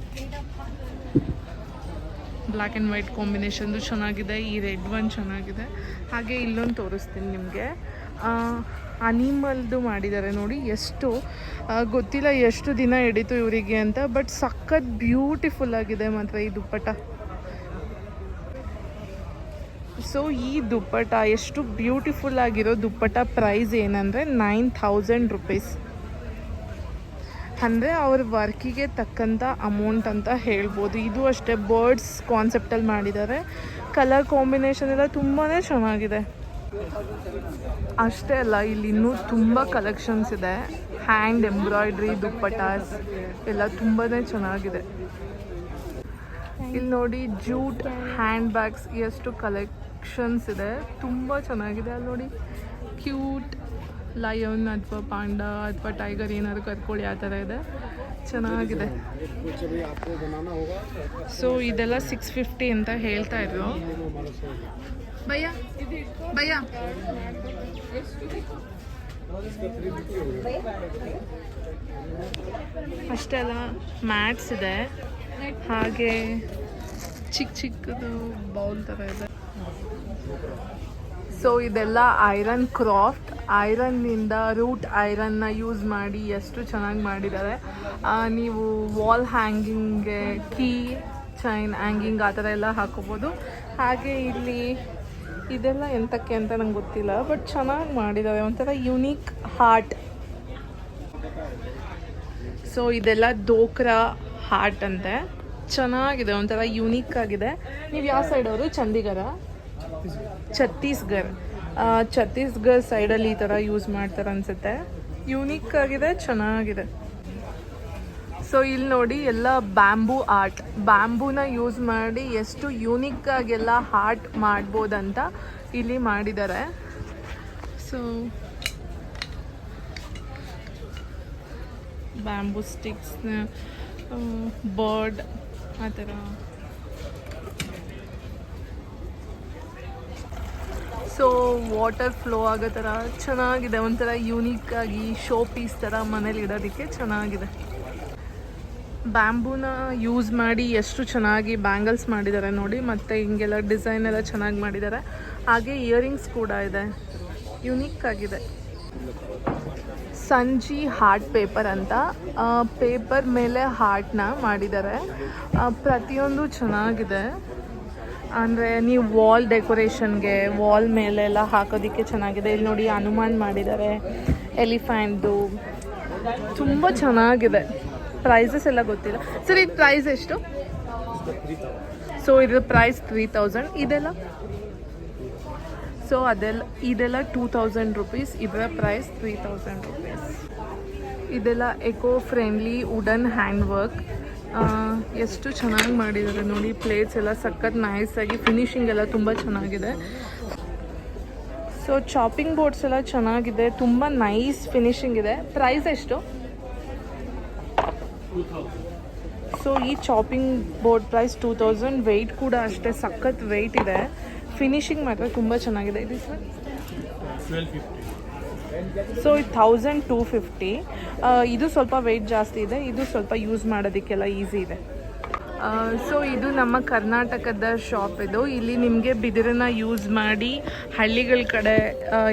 ಬ್ಲ್ಯಾಕ್ ಆ್ಯಂಡ್ ವೈಟ್ ಕಾಂಬಿನೇಷನ್ದು ಚೆನ್ನಾಗಿದೆ. ಈ ರೆಡ್ ಒನ್ ಚೆನ್ನಾಗಿದೆ. ಹಾಗೆ ಇಲ್ಲೊಂದು ತೋರಿಸ್ತೀನಿ ನಿಮಗೆ. ಅನಿಮಲ್ದು ಮಾಡಿದ್ದಾರೆ ನೋಡಿ. ಎಷ್ಟು ಗೊತ್ತಿಲ್ಲ ಎಷ್ಟು ದಿನ ಹಿಡಿತು ಇವರಿಗೆ ಅಂತ, ಬಟ್ ಸಖತ್ ಬ್ಯೂಟಿಫುಲ್ ಆಗಿದೆ ಮಾತ್ರ ಈ ದುಪ್ಪಟ. ಸೊ ಈ ದುಪ್ಪಟ ಎಷ್ಟು ಬ್ಯೂಟಿಫುಲ್ ಆಗಿರೋ ದುಪ್ಪಟ ಪ್ರೈಸ್ ಏನಂದರೆ 9000 ರುಪೀಸ್. ಅಂದರೆ ಅವ್ರ ವರ್ಕಿಗೆ ತಕ್ಕಂಥ ಅಮೌಂಟ್ ಅಂತ ಹೇಳ್ಬೋದು. ಇದು ಅಷ್ಟೇ ಬರ್ಡ್ಸ್ ಕಾನ್ಸೆಪ್ಟಲ್ಲಿ ಮಾಡಿದ್ದಾರೆ. ಕಲರ್ ಕಾಂಬಿನೇಷನ್ ಎಲ್ಲ ತುಂಬಾ ಚೆನ್ನಾಗಿದೆ. ಅಷ್ಟೇ ಅಲ್ಲ, ಇಲ್ಲಿ ಇನ್ನೂ ತುಂಬ ಕಲೆಕ್ಷನ್ಸ್ ಇದೆ. ಹ್ಯಾಂಡ್ ಎಂಬ್ರಾಯ್ಡ್ರಿ ದುಪ್ಪಟಾಸ್ ಎಲ್ಲ ತುಂಬಾ ಚೆನ್ನಾಗಿದೆ. ಇಲ್ಲಿ ನೋಡಿ ಜೂಟ್ ಹ್ಯಾಂಡ್ ಬ್ಯಾಗ್ಸ್ ಎಷ್ಟು ಕಲೆಕ್ಷನ್ಸ್ ಇದೆ. ತುಂಬ ಚೆನ್ನಾಗಿದೆ. ಅಲ್ಲಿ ನೋಡಿ ಕ್ಯೂಟ್ ಲಯನ್ ಅಥವಾ ಪಾಂಡ ಅಥವಾ ಟೈಗರ್ ಏನಾದ್ರು ಕರ್ಕೊಳ್ಳಿ ಆ ಥರ ಇದೆ. ಚೆನ್ನಾಗಿದೆ. ಸೊ ಇದೆಲ್ಲ 650 ಅಂತ ಹೇಳ್ತಾ ಇದ್ರು. ಭಯ್ಯ ಭಯ್ಯ ಅಷ್ಟೇ ಅಲ್ಲ, ಮ್ಯಾಟ್ಸ್ ಇದೆ. ಹಾಗೆ ಚಿಕ್ಕ ಚಿಕ್ಕದು ಬೌಲ್ ಥರ ಇದೆ. ಸೊ ಇದೆಲ್ಲ ಐರನ್ ಕ್ರಾಫ್ಟ್. ಐರನ್ನಿಂದ ರೂಟ್ ಐರನ್ನ ಯೂಸ್ ಮಾಡಿ ಎಷ್ಟು ಚೆನ್ನಾಗಿ ಮಾಡಿದ್ದಾರೆ. ನೀವು ವಾಲ್ ಹ್ಯಾಂಗಿಂಗ್ಗೆ ಕೀ ಚೈನ್ ಹ್ಯಾಂಗಿಂಗ್ ಆ ಥರ ಎಲ್ಲ ಹಾಕೋಬೋದು. ಹಾಗೆ ಇಲ್ಲಿ ಇದೆಲ್ಲ ಎಂತಕ್ಕೆ ಅಂತ ನಂಗೆ ಗೊತ್ತಿಲ್ಲ, ಬಟ್ ಚೆನ್ನಾಗಿ ಮಾಡಿದ್ದಾರೆ. ಒಂಥರ ಯುನೀಕ್ ಹಾರ್ಟ್. ಸೊ ಇದೆಲ್ಲ ದೋಕ್ರಾ ಹಾರ್ಟ್ ಅಂತೆ. ಚೆನ್ನಾಗಿದೆ, ಒಂಥರ ಯುನೀಕ್ ಆಗಿದೆ. ನೀವು ಯಾವ ಸೈಡವರು? ಛತ್ತೀಸ್ಗಢ ಸೈಡಲ್ಲಿ ಈ ಥರ ಯೂಸ್ ಮಾಡ್ತಾರೆ ಅನಿಸುತ್ತೆ. ಯೂನಿಕ್ ಆಗಿದೆ, ಚೆನ್ನಾಗಿದೆ. ಸೊ ಇಲ್ಲಿ ನೋಡಿ ಎಲ್ಲ ಬ್ಯಾಂಬೂ ಆರ್ಟ್. ಬ್ಯಾಂಬೂನ ಯೂಸ್ ಮಾಡಿ ಎಷ್ಟು ಯೂನಿಕ್ ಆಗೆಲ್ಲ ಆರ್ಟ್ ಮಾಡ್ಬೋದಂತ ಇಲ್ಲಿ ಮಾಡಿದ್ದಾರೆ. ಸೊ ಬ್ಯಾಂಬೂ ಸ್ಟಿಕ್ಸ್ನ ಬರ್ಡ್ ಆ ಥರ. ಸೊ ವಾಟರ್ ಫ್ಲೋ ಆಗೋ ಥರ ಚೆನ್ನಾಗಿದೆ. ಒಂಥರ ಯೂನಿಕ್ ಆಗಿ ಶೋ ಪೀಸ್ ಥರ ಮನೇಲಿ ಇಡೋದಕ್ಕೆ ಚೆನ್ನಾಗಿದೆ. ಬ್ಯಾಂಬೂನ ಯೂಸ್ ಮಾಡಿ ಎಷ್ಟು ಚೆನ್ನಾಗಿ ಬ್ಯಾಂಗಲ್ಸ್ ಮಾಡಿದ್ದಾರೆ ನೋಡಿ. ಮತ್ತು ಹಿಂಗೆಲ್ಲ ಡಿಸೈನ್ ಎಲ್ಲ ಚೆನ್ನಾಗಿ ಮಾಡಿದ್ದಾರೆ. ಹಾಗೆ ಇಯರಿಂಗ್ಸ್ ಕೂಡ ಇದೆ, ಯುನೀಕ್ ಆಗಿದೆ. ಸಂಜಿ ಹಾರ್ಟ್ ಪೇಪರ್ ಅಂತ ಪೇಪರ್ ಮೇಲೆ ಹಾರ್ಟ್ನ ಮಾಡಿದ್ದಾರೆ. ಪ್ರತಿಯೊಂದು ಚೆನ್ನಾಗಿದೆ. ಅಂದರೆ ನೀವು ವಾಲ್ ಡೆಕೋರೇಷನ್ಗೆ ವಾಲ್ ಮೇಲೆಲ್ಲ ಹಾಕೋದಕ್ಕೆ ಚೆನ್ನಾಗಿದೆ. ಇಲ್ಲಿ ನೋಡಿ ಹನುಮಾನ್ ಮಾಡಿದ್ದಾರೆ, ಎಲಿಫೆಂಟ್ದು ತುಂಬ ಚೆನ್ನಾಗಿದೆ. ಪ್ರೈಸಸ್ ಎಲ್ಲ ಗೊತ್ತಿಲ್ಲ ಸರ್. ಇದು ಪ್ರೈಸ್ ಎಷ್ಟು? ಸೊ ಇದ್ರ ಪ್ರೈಸ್ 3000. ಇದೆಲ್ಲ ಸೊ ಇದೆಲ್ಲ 2000 ರುಪೀಸ್. ಇದರ ಪ್ರೈಸ್ 3000 ರುಪೀಸ್. ಇದೆಲ್ಲ eco friendly wooden hand work. ಎಷ್ಟು ಚೆನ್ನಾಗಿ ಮಾಡಿದ್ದಾರೆ ನೋಡಿ. ಪ್ಲೇಟ್ಸ್ ಎಲ್ಲ ಸಖತ್ ನೈಸಾಗಿ, ಫಿನಿಶಿಂಗ್ ಎಲ್ಲ ತುಂಬ ಚೆನ್ನಾಗಿದೆ. ಸೊ ಚಾಪಿಂಗ್ ಬೋರ್ಡ್ಸ್ ಎಲ್ಲ ಚೆನ್ನಾಗಿದೆ, ತುಂಬ ನೈಸ್ ಫಿನಿಶಿಂಗ್ ಇದೆ. ಪ್ರೈಸ್ ಎಷ್ಟು? ಸೊ ಈ ಚಾಪಿಂಗ್ ಬೋರ್ಡ್ ಪ್ರೈಸ್ 2000. ವೆಯ್ಟ್ ಕೂಡ ಅಷ್ಟೇ ಸಖತ್ ವೆಯ್ಟ್ ಇದೆ. ಫಿನಿಶಿಂಗ್ ಮಾತ್ರ ತುಂಬ ಚೆನ್ನಾಗಿದೆ. ಇದು ಸರ್ 1250. ಸೊ ಇದು 1250. ಇದು ಸ್ವಲ್ಪ ವೆಯ್ಟ್ ಜಾಸ್ತಿ ಇದೆ. ಇದು ಸ್ವಲ್ಪ ಯೂಸ್ ಮಾಡೋದಕ್ಕೆಲ್ಲ ಈಸಿ ಇದೆ. ಸೊ ಇದು ನಮ್ಮ ಕರ್ನಾಟಕದ ಶಾಪ್. ಇದು ಇಲ್ಲಿ ನಿಮಗೆ ಬಿದಿರನ್ನ ಯೂಸ್ ಮಾಡಿ ಹಳ್ಳಿಗಳ ಕಡೆ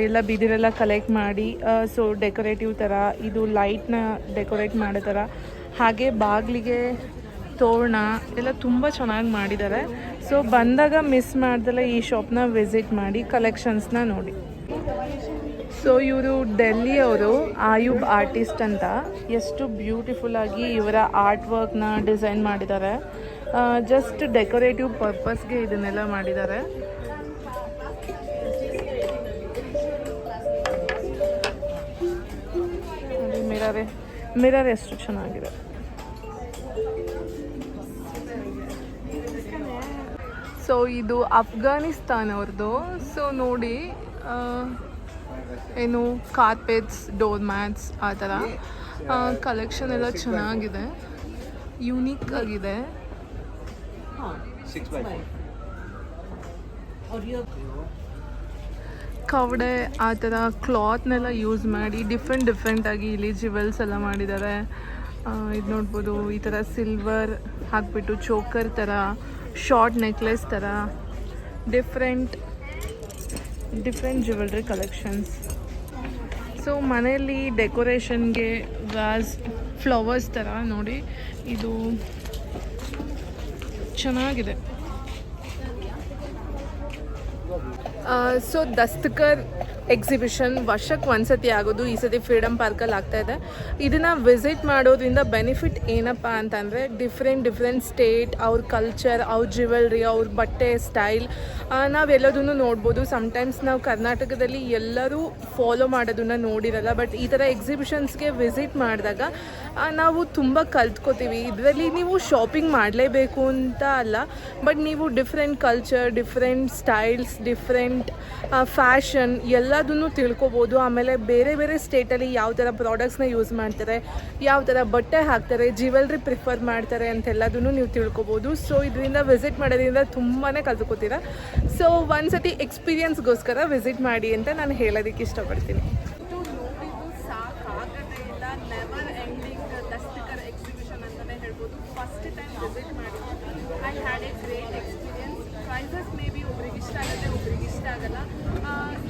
ಎಲ್ಲ ಬಿದಿರೆಲ್ಲ ಕಲೆಕ್ಟ್ ಮಾಡಿ ಸೊ ಡೆಕೋರೇಟಿವ್ ಥರ ಇದು ಲೈಟ್ನ ಡೆಕೋರೇಟ್ ಮಾಡೋ ಥರ, ಹಾಗೆ ಬಾಗಿಲಿಗೆ ತೋರಣ ಎಲ್ಲ ತುಂಬ ಚೆನ್ನಾಗಿ ಮಾಡಿದ್ದಾರೆ. ಸೊ ಬಂದಾಗ ಮಿಸ್ ಮಾಡ್ದಲ್ಲ ಈ ಶಾಪ್ನ ವಿಸಿಟ್ ಮಾಡಿ, ಕಲೆಕ್ಷನ್ಸ್ನ ನೋಡಿ. ಸೊ ಇವರು ಡೆಲ್ಲಿಯವರು, ಆಯುಬ್ ಆರ್ಟಿಸ್ಟ್ ಅಂತ. ಎಷ್ಟು ಬ್ಯೂಟಿಫುಲ್ಲಾಗಿ ಇವರ ಆರ್ಟ್ ವರ್ಕ್ನ ಡಿಸೈನ್ ಮಾಡಿದ್ದಾರೆ. ಜಸ್ಟ್ ಡೆಕೋರೇಟಿವ್ ಪರ್ಪಸ್ಗೆ ಇದನ್ನೆಲ್ಲ ಮಾಡಿದ್ದಾರೆ. ಮಿರರ್ ಎಷ್ಟು ಚೆನ್ನಾಗಿದೆ. ಸೊ ಇದು ಅಫ್ಘಾನಿಸ್ತಾನ್ ಅವ್ರದ್ದು. ಸೊ ನೋಡಿ ಏನು ಕಾರ್ಪೆಟ್ಸ್, ಡೋರ್ ಮ್ಯಾಟ್ಸ್ ಆ ಥರ ಕಲೆಕ್ಷನ್ ಎಲ್ಲ ಚೆನ್ನಾಗಿದೆ, ಯುನೀಕ್ ಆಗಿದೆ. ಕವಡೆ ಆ ಥರ ಕ್ಲಾತ್ನೆಲ್ಲ ಯೂಸ್ ಮಾಡಿ ಡಿಫ್ರೆಂಟಾಗಿ ಇಲ್ಲಿ ಜಿವೆಲ್ಸ್ ಎಲ್ಲ ಮಾಡಿದ್ದಾರೆ. ಇದು ನೋಡ್ಬೋದು, ಈ ಥರ ಸಿಲ್ವರ್ ಹಾಕ್ಬಿಟ್ಟು ಚೋಕರ್ ಥರ, ಶಾರ್ಟ್ ನೆಕ್ಲೆಸ್ ಥರ, ಡಿಫ್ರೆಂಟ್ ಜ್ಯುವೆಲ್ರಿ ಕಲೆಕ್ಷನ್ಸ್. ಸೊ ಮನೆಯಲ್ಲಿ ಡೆಕೋರೇಷನ್ಗೆ ವ್ಯಾಸ್, ಫ್ಲವರ್ಸ್ ಥರ ನೋಡಿ, ಇದು ಚೆನ್ನಾಗಿದೆ. ಸೊ ದಸ್ತಕರ್ ಎಕ್ಸಿಬಿಷನ್ ವರ್ಷಕ್ಕೆ ಒಂದ್ಸತಿ ಆಗೋದು, ಈ ಸತಿ ಫ್ರೀಡಮ್ ಪಾರ್ಕಲ್ಲಿ ಆಗ್ತಾಯಿದೆ. ಇದನ್ನು ವಿಸಿಟ್ ಮಾಡೋದ್ರಿಂದ ಬೆನಿಫಿಟ್ ಏನಪ್ಪ ಅಂತಂದರೆ ಡಿಫ್ರೆಂಟ್ ಸ್ಟೇಟ್, ಅವ್ರ ಕಲ್ಚರ್, ಅವ್ರ ಜ್ಯುವೆಲ್ರಿ, ಅವ್ರ ಬಟ್ಟೆ ಸ್ಟೈಲ್ ನಾವೆಲ್ಲದನ್ನು ನೋಡ್ಬೋದು. ಸಮ್ಟೈಮ್ಸ್ ನಾವು ಕರ್ನಾಟಕದಲ್ಲಿ ಎಲ್ಲರೂ ಫಾಲೋ ಮಾಡೋದನ್ನು ನೋಡಿರಲ್ಲ, ಬಟ್ ಈ ಥರ ಎಕ್ಸಿಬಿಷನ್ಸ್ಗೆ ವಿಸಿಟ್ ಮಾಡಿದಾಗ ನಾವು ತುಂಬ ಕಲ್ತ್ಕೋತೀವಿ. ಇದರಲ್ಲಿ ನೀವು ಶಾಪಿಂಗ್ ಮಾಡಲೇಬೇಕು ಅಂತ ಅಲ್ಲ, ಬಟ್ ನೀವು different culture, different styles, different fashion ಎಲ್ಲದನ್ನು ತಿಳ್ಕೊಬೋದು. ಆಮೇಲೆ ಬೇರೆ ಸ್ಟೇಟಲ್ಲಿ ಯಾವ ಥರ ಪ್ರಾಡಕ್ಟ್ಸ್ನ ಯೂಸ್ ಮಾಡ್ತಾರೆ, ಯಾವ ಥರ ಬಟ್ಟೆ ಹಾಕ್ತಾರೆ, ಜ್ಯುವೆಲ್ರಿ ಪ್ರಿಫರ್ ಮಾಡ್ತಾರೆ ಅಂತೆಲ್ಲದನ್ನು ನೀವು ತಿಳ್ಕೊಬೋದು. ಸೊ ಇದರಿಂದ ವಿಸಿಟ್ ಮಾಡೋದ್ರಿಂದ ತುಂಬಾ ಕಲ್ತ್ಕೋತೀರ. ಸೊ ಒಂದ್ಸತಿ ಎಕ್ಸ್ಪೀರಿಯನ್ಸ್ಗೋಸ್ಕರ ವಿಸಿಟ್ ಮಾಡಿ ಅಂತ ನಾನು ಹೇಳೋದಕ್ಕೆ ಇಷ್ಟಪಡ್ತೀನಿ. ಸಾಕಾಗದೇ ಇಲ್ಲ, ನೆವರ್ ಎಂಡಿಂಗ್ ದಸ್ತಕರ್ ಎಕ್ಸಿಬಿಷನ್ ಅಂತಲೇ ಹೇಳ್ಬೋದು. ಫಸ್ಟ್ ಟೈಮ್ ವಿಸಿಟ್ ಮಾಡಿದ್ದು, I had a great experience. Prices may be ಒಬ್ರಿಗೆ ಇಷ್ಟ ಆಗುತ್ತೆ, ಒಬ್ರಿಗೆ ಇಷ್ಟ ಆಗಲ್ಲ.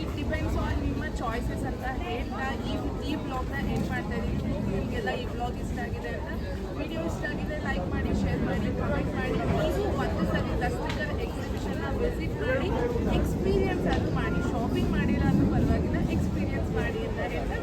ಇಟ್ ಡಿಪೆಂಡ್ಸ್ ಆನ್ ನಿಮ್ಮ ಚಾಯ್ಸಸ್ ಅಂತ ಹೇಳ್ತಾ ಈ ಬ್ಲಾಗ್ನ ಎಂಡ್ ಮಾಡ್ತಾ ಇದ್ದೀವಿ. ನಿಮಗೆಲ್ಲ ಈ ಬ್ಲಾಗ್ ಇಷ್ಟ ಆಗಿದೆ ಅಂತ, ವಿಡಿಯೋ ಇಷ್ಟ ಆಗಿದೆ ಲೈಕ್ ಮಾಡಿ, ಶೇರ್ ಮಾಡಿ, ಕಮೆಂಟ್ ಮಾಡಿ. ನೀವು ಒಂದು ಸರಿ ದಸ್ತಕರ್ ಎಕ್ಸಿಬಿಷನ್ನ ವಿಸಿಟ್ ಮಾಡಿ ಎಕ್ಸ್ಪೀರಿಯನ್ಸ್ ಅದು ಮಾಡಿ. ಶಾಪಿಂಗ್ ಮಾಡಿಲ್ಲ ಅನ್ನೋ ಪರವಾಗಿಲ್ಲ, ಎಕ್ಸ್ಪೀರಿಯನ್ಸ್ ಮಾಡಿ ಅಂತ ಹೇಳ್ತಾ